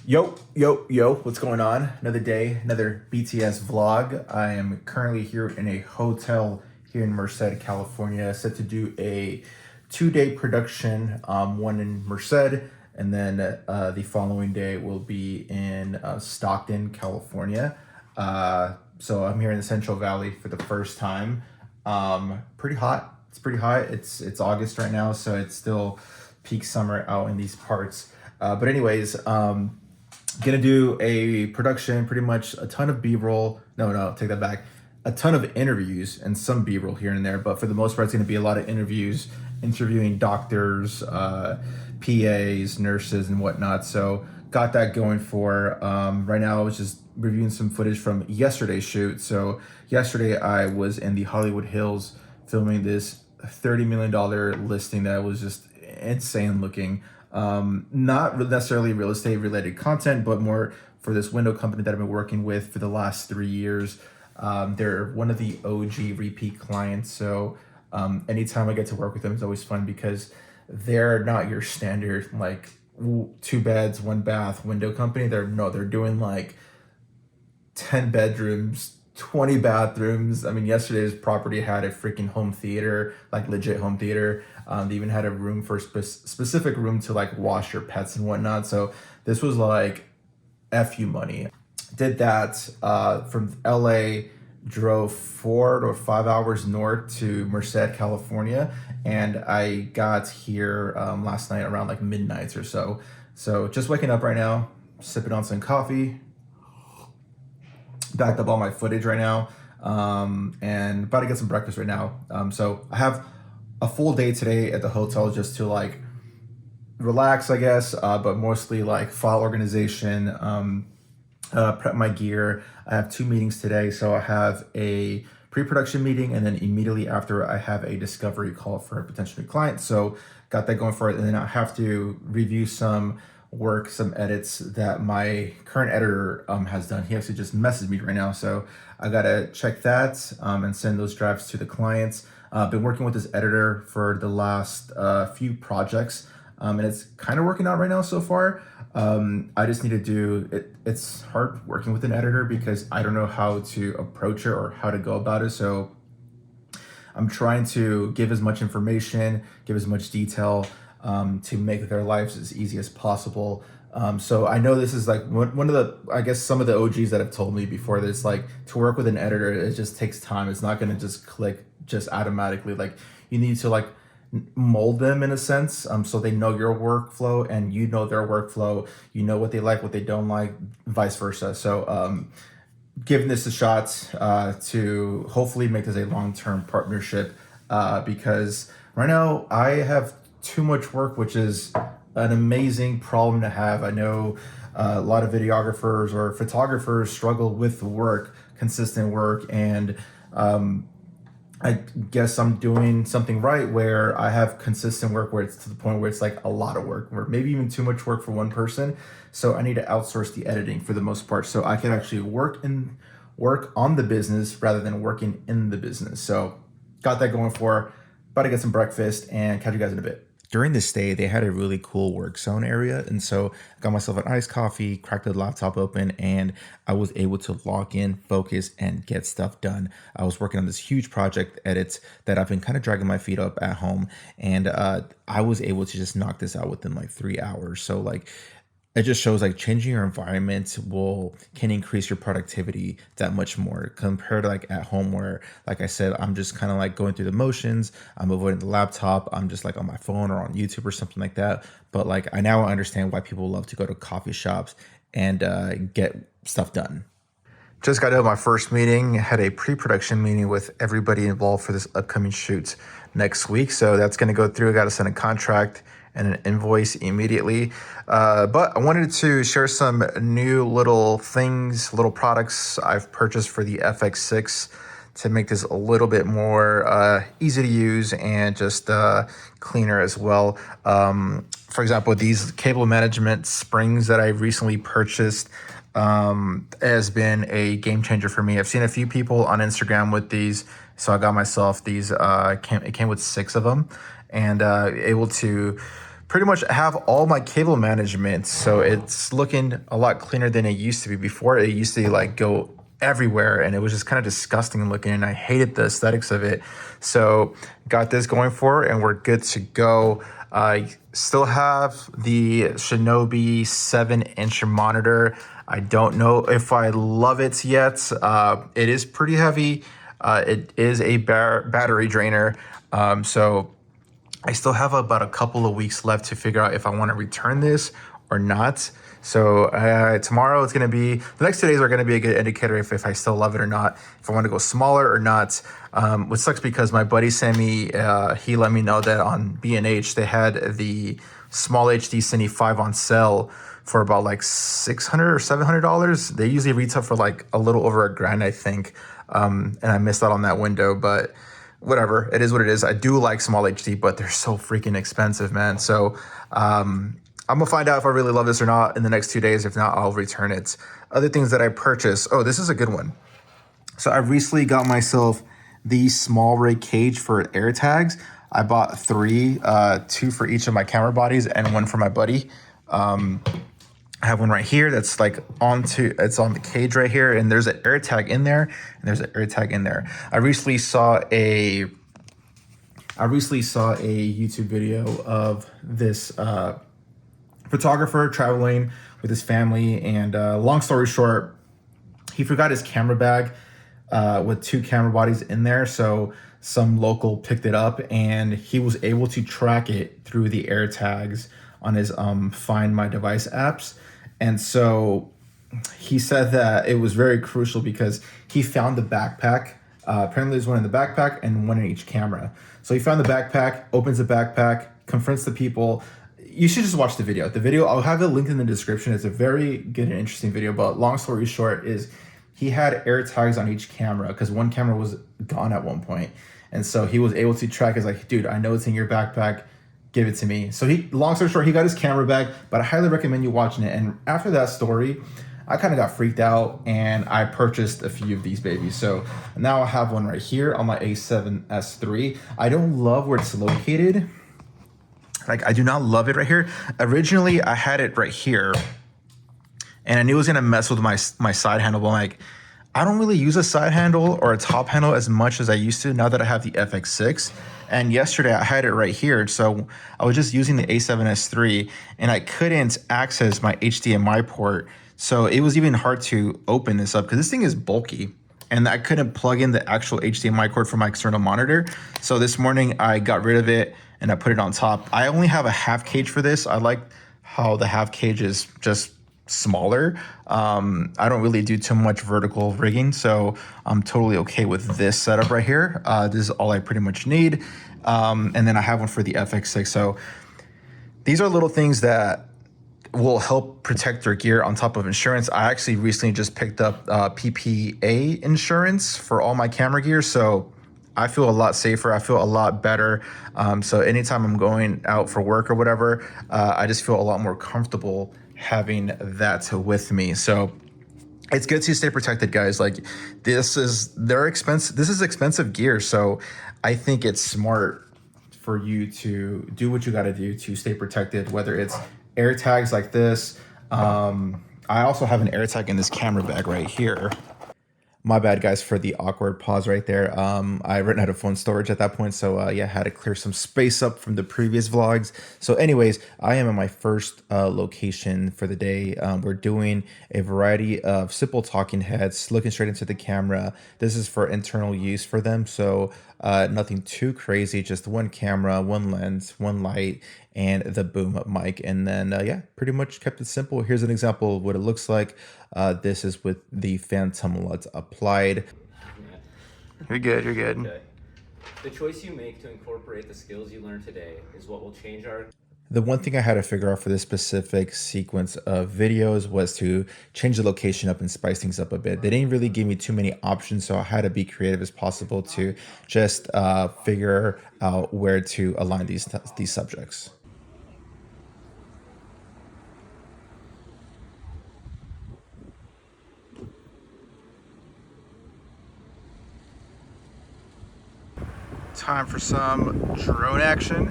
Yo, what's going on? Another day, another BTS vlog. I am currently here in a hotel here in Merced, California, set to do a 2-day production, one in Merced, and then the following day will be in Stockton, California. So I'm here in the Central Valley for the first time. Pretty hot. It's pretty hot. It's August right now, so it's still peak summer out in these parts. But anyways, gonna do a production, pretty much a ton of B-roll. No, take that back. A ton of interviews and some B-roll here and there, but for the most part, it's gonna be a lot of interviews, interviewing doctors, PAs, nurses, and whatnot. So got that going for. Right now, I was just reviewing some footage from yesterday's shoot. So yesterday, I was in the Hollywood Hills filming this $30 million listing that was just insane looking. Not necessarily real estate related content, but more for this window company that I've been working with for the last 3 years. They're one of the OG repeat clients. So anytime I get to work with them is always fun because they're not your standard like 2 beds, 1 bath window company. They're doing like 10 bedrooms, 20 bathrooms. I mean, yesterday's property had a freaking home theater, like legit home theater. They even had a room for specific room to like wash your pets and whatnot. So this was like FU money. Did that from LA, drove 4 or 5 hours north to Merced, California. And I got here last night around like midnight or so. So just waking up right now, sipping on some coffee, backed up all my footage right now, and about to get some breakfast right now. So I have a full day today at the hotel just to like relax, I guess, but mostly like file organization, prep my gear. I have 2 meetings today. So I have a pre-production meeting, and then immediately after I have a discovery call for a potential client. So got that going for it. And then I have to review some work, some edits that my current editor has done. He actually just messaged me right now. So I gotta check that and send those drafts to the clients. I've been working with this editor for the last few projects, and it's kind of working out right now so far. I just need to do it. It's hard working with an editor because I don't know how to approach it or how to go about it. So I'm trying to give as much information, give as much detail to make their lives as easy as possible. So I know this is like one of the, I guess some of the OGs that have told me before this, like to work with an editor, it just takes time. It's not going to just click just automatically. Like you need to like mold them in a sense, so they know your workflow and you know their workflow, you know what they like, what they don't like, vice versa. So giving this a shot to hopefully make this a long-term partnership, because right now I have too much work, which is an amazing problem to have. I know a lot of videographers or photographers struggle with work, consistent work, and I guess I'm doing something right where I have consistent work where it's to the point where it's like a lot of work, or maybe even too much work for one person. So I need to outsource the editing for the most part, so I can actually work on the business rather than working in the business. So got that going for. About to get some breakfast and catch you guys in a bit. During this stay, they had a really cool work zone area. And so I got myself an iced coffee, cracked the laptop open, and I was able to log in, focus, and get stuff done. I was working on this huge project edits that I've been kind of dragging my feet up at home. And I was able to just knock this out within like 3 hours. So like, it just shows like changing your environment can increase your productivity that much more compared to like at home where, like I said, I'm just kind of like going through the motions. I'm avoiding the laptop. I'm just like on my phone or on YouTube or something like that. But like I now understand why people love to go to coffee shops and get stuff done. Just got out of my first meeting, had a pre-production meeting with everybody involved for this upcoming shoot next week. So that's going to go through. I got to send a contract and an invoice immediately. But I wanted to share some new little things, little products I've purchased for the FX6 to make this a little bit more easy to use and just cleaner as well. For example, these cable management springs that I recently purchased has been a game changer for me. I've seen a few people on Instagram with these, so I got myself these. It came with 6 of them, and able to pretty much have all my cable management. So it's looking a lot cleaner than it used to be. Before, it used to like go everywhere and it was just kind of disgusting looking and I hated the aesthetics of it. So got this going for it and we're good to go. I still have the Shinobi 7-inch monitor. I don't know if I love it yet. It is pretty heavy. It is a battery drainer. So I still have about a couple of weeks left to figure out if I want to return this or not. So tomorrow it's going to be, the next 2 days are going to be a good indicator if I still love it or not, if I want to go smaller or not. Which sucks because my buddy sent me, he let me know that on B&H they had the Small HD Cine 5 on sale for about like $600 or $700. They usually retail for like a little over $1,000, I think. And I missed out on that window, but whatever, it is what it is. I do like Small HD, but they're so freaking expensive, man. So I'm gonna find out if I really love this or not in the next 2 days. If not, I'll return it. Other things that I purchased. Oh, this is a good one. So I recently got myself the Smallrig cage for AirTags. I bought 3, 2 for each of my camera bodies and 1 for my buddy. I have one right here that's like it's on the cage right here, and there's an AirTag in there, and there's an AirTag in there. I recently saw a YouTube video of this photographer traveling with his family, and long story short, he forgot his camera bag with 2 camera bodies in there. So some local picked it up, and he was able to track it through the AirTags on his Find My Device apps. And so he said that it was very crucial because he found the backpack. Apparently there's one in the backpack and one in each camera. So he found the backpack, opens the backpack, confronts the people. You should just watch the video. The video, I'll have it linked in the description. It's a very good and interesting video, but long story short is he had AirTags on each camera because one camera was gone at one point. And so he was able to track. He's like, dude, I know it's in your backpack. Give it to me. So long story short, he got his camera bag, but I highly recommend you watching it. And after that story, I kind of got freaked out and I purchased a few of these babies. So now I have one right here on my A7S III. I don't love where it's located. Like, I do not love it right here. Originally, I had it right here and I knew it was gonna mess with my side handle, but I'm like, I don't really use a side handle or a top handle as much as I used to now that I have the FX6. And yesterday I had it right here. So I was just using the A7S III and I couldn't access my HDMI port. So it was even hard to open this up because this thing is bulky and I couldn't plug in the actual HDMI cord for my external monitor. So this morning I got rid of it and I put it on top. I only have a half cage for this. I like how the half cage is just smaller. I don't really do too much vertical rigging, so I'm totally okay with this setup right here. This is all I pretty much need. And then I have one for the FX6. So these are little things that will help protect your gear on top of insurance. I actually recently just picked up PPA insurance for all my camera gear, so I feel a lot safer. I feel a lot better. So anytime I'm going out for work or whatever, I just feel a lot more comfortable having that with me. So it's good to stay protected, guys. Like, this is expensive gear. So I think it's smart for you to do what you got to do to stay protected, whether it's AirTags like this. I also have an AirTag in this camera bag right here. My bad, guys, for the awkward pause right there. I ran out of phone storage at that point, so yeah, had to clear some space up from the previous vlogs. So anyways, I am at my first location for the day. We're doing a variety of simple talking heads, looking straight into the camera. This is for internal use for them, so nothing too crazy, just one camera, one lens, one light, and the boom up mic. And then yeah, pretty much kept it simple. Here's an example of what it looks like. This is with the phantom LUT applied. You're good, you're good. Okay. The choice you make to incorporate the skills you learned today is what will change our... The one thing I had to figure out for this specific sequence of videos was to change the location up and spice things up a bit. They didn't really give me too many options, so I had to be creative as possible to just figure out where to align these subjects. Time for some drone action.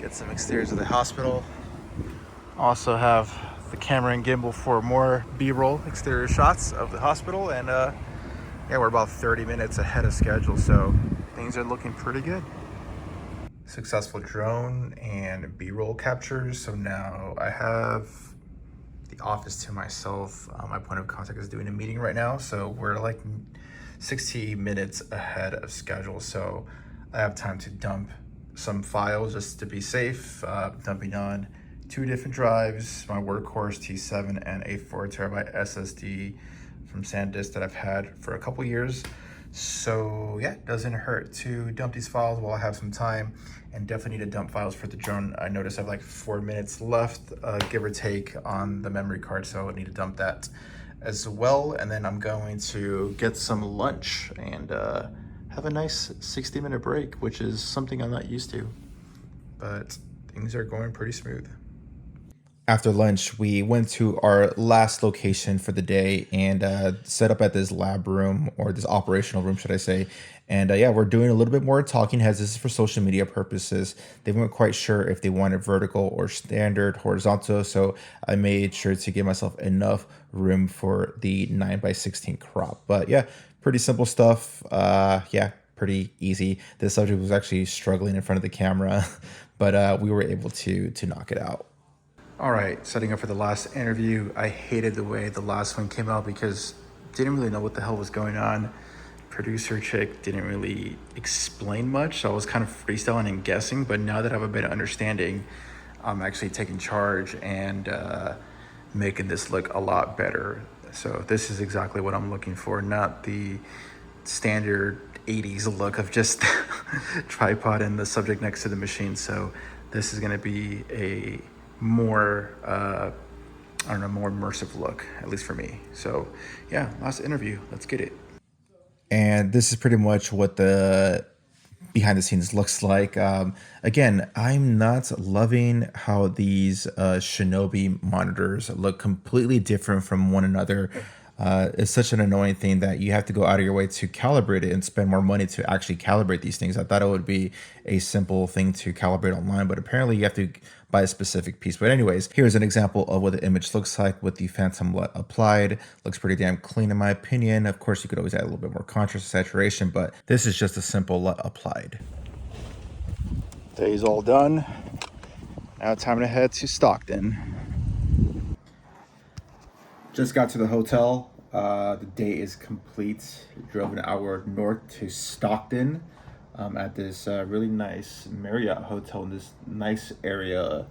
Get some exteriors of the hospital. Also have the camera and gimbal for more B-roll exterior shots of the hospital. And yeah, we're about 30 minutes ahead of schedule, so things are looking pretty good. Successful drone and B-roll captures. So now I have the office to myself. My point of contact is doing a meeting right now, so we're like 60 minutes ahead of schedule. So I have time to dump some files just to be safe. Dumping on 2 different drives, my workhorse T7 and a 4TB SSD from SanDisk that I've had for a couple years. So yeah, it doesn't hurt to dump these files while I have some time, and definitely need to dump files for the drone. I noticed I have like 4 minutes left, give or take, on the memory card, so I need to dump that as well. And then I'm going to get some lunch and have a nice 60-minute break, which is something I'm not used to, but things are going pretty smooth. After lunch, we went to our last location for the day and set up at this lab room, or this operational room, should I say. And yeah, we're doing a little bit more talking heads. This is for social media purposes. They weren't quite sure if they wanted vertical or standard horizontal, so I made sure to give myself enough room for the 9x16 crop. But yeah, pretty simple stuff. Yeah, pretty easy. The subject was actually struggling in front of the camera, but we were able to knock it out. All right, setting up for the last interview. I hated the way the last one came out because didn't really know what the hell was going on. Producer chick didn't really explain much, so I was kind of freestyling and guessing. But now that I have a better understanding, I'm actually taking charge and making this look a lot better. So this is exactly what I'm looking for, not the standard 80s look of just tripod and the subject next to the machine. So this is gonna be a more I don't know, more immersive look, at least for me. So yeah, last interview, let's get it. And this is pretty much what the behind the scenes looks like. Again, I'm not loving how these Shinobi monitors look completely different from one another. It's such an annoying thing that you have to go out of your way to calibrate it and spend more money to actually calibrate these things. I thought it would be a simple thing to calibrate online, but apparently you have to buy a specific piece. But anyways, here's an example of what the image looks like with the phantom LUT applied. Looks pretty damn clean in my opinion. Of course, you could always add a little bit more contrast or saturation, but this is just a simple LUT applied. Day's all done. Now time to head to Stockton. Just got to the hotel. The day is complete. Drove an hour north to Stockton at this really nice Marriott hotel in this nicer area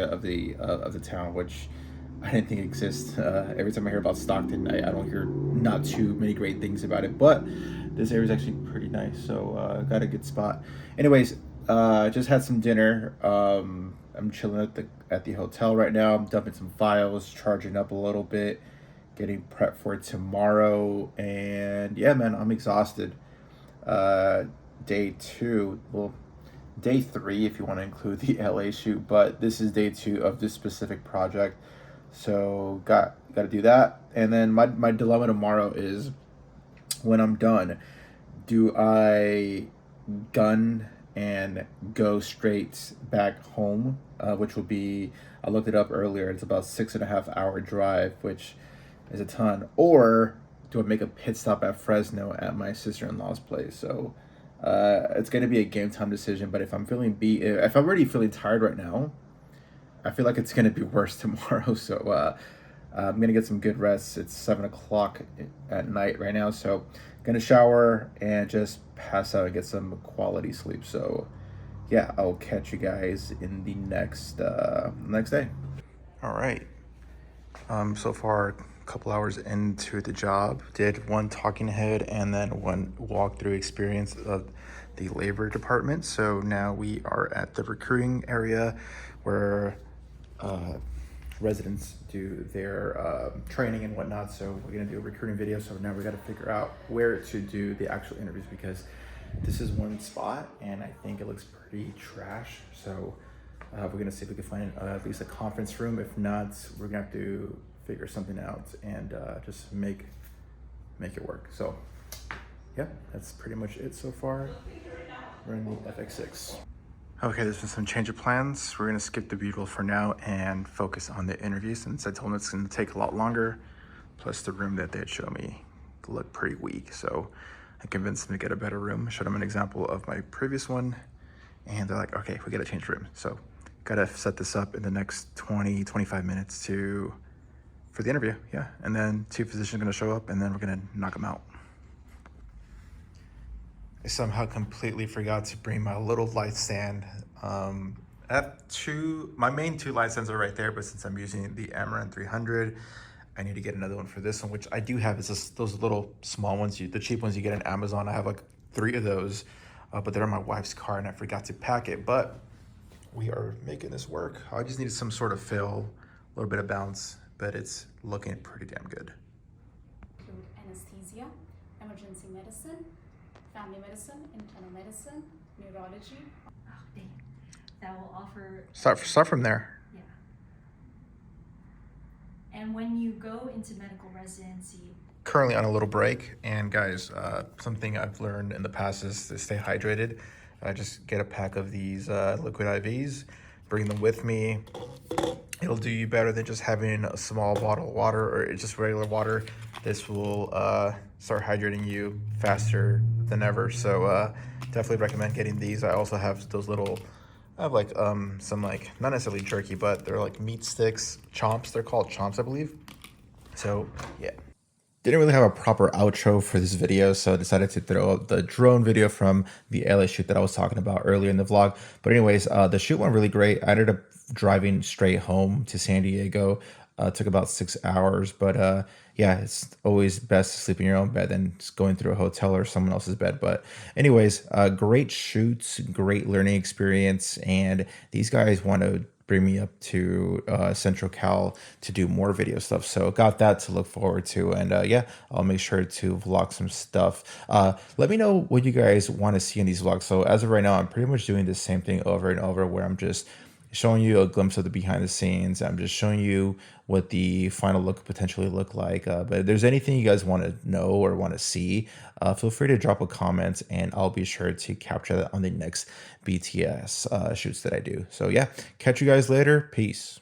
of the town, which I didn't think exists. Every time I hear about Stockton, I don't hear not too many great things about it, but this area is actually pretty nice. So got a good spot. Anyways, just had some dinner. I'm chilling at the hotel right now. I'm dumping some files, charging up a little bit, getting prepped for tomorrow. And yeah, man, I'm exhausted. Day 2, well, day 3 if you want to include the LA shoot, but this is day 2 of this specific project. So got to do that. And then my dilemma tomorrow is, when I'm done, do I gun and go straight back home, which will be, I looked it up earlier, it's about 6.5 hour drive, which is a ton, or do I make a pit stop at Fresno at my sister-in-law's place? So it's going to be a game time decision, but if I'm already feeling tired right now, I feel like it's going to be worse tomorrow. So I'm going to get some good rest. It's 7 o'clock at night right now, so gonna shower and just pass out and get some quality sleep. So yeah, I'll catch you guys in the next day. All right. So far, a couple hours into the job, did one talking head and then one walkthrough experience of the labor department. So now we are at the recruiting area where residents do their training and whatnot. So we're gonna do a recruiting video. So now we got to figure out where to do the actual interviews, because this is one spot and I think it looks pretty trash. So we're gonna see if we can find at least a conference room. If not, we're gonna have to figure something out and just make it work. So yeah, that's pretty much it so far. We're in the FX6. Okay, there's been some change of plans. We're gonna skip the B-roll for now and focus on the interview since I told them it's gonna take a lot longer. Plus the room that they had showed me looked pretty weak. So I convinced them to get a better room. Showed them an example of my previous one. And they're like, okay, we gotta change room. So gotta set this up in the next 20, 25 minutes for the interview, yeah. And then 2 physicians are gonna show up and then we're gonna knock them out. I somehow completely forgot to bring my little light stand. I have my main 2 light stands are right there, but since I'm using the Amaran 300, I need to get another one for this one, which I do have. It's just those little small ones, the cheap ones you get on Amazon. I have like 3 of those, but they're in my wife's car and I forgot to pack it, but we are making this work. I just needed some sort of fill, a little bit of bounce, but it's looking pretty damn good. Include anesthesia, emergency medicine, family medicine, internal medicine, neurology. That will offer. Start from there. Yeah. And when you go into medical residency, Currently on a little break, and guys, something I've learned in the past is to stay hydrated. Just get a pack of these liquid IVs, bring them with me. It'll do you better than just having a small bottle of water or just regular water. This will start hydrating you faster than ever. So definitely recommend getting these. I also have those little, I have like some like, not necessarily jerky, but they're like meat sticks, chomps. They're called chomps, I believe. So yeah. Didn't really have a proper outro for this video, so I decided to throw up the drone video from the LA shoot that I was talking about earlier in the vlog. But anyways, the shoot went really great. I ended up driving straight home to San Diego. It took about 6 hours, but yeah, it's always best to sleep in your own bed than just going through a hotel or someone else's bed. But anyways, great shoots, great learning experience, and these guys want to bring me up to Central Cal to do more video stuff. So got that to look forward to. And yeah, I'll make sure to vlog some stuff. Let me know what you guys want to see in these vlogs. So as of right now, I'm pretty much doing the same thing over and over where I'm just showing you a glimpse of the behind the scenes. I'm just showing you what the final look potentially look like. But if there's anything you guys want to know or want to see, feel free to drop a comment and I'll be sure to capture that on the next BTS shoots that I do. So yeah, catch you guys later. Peace.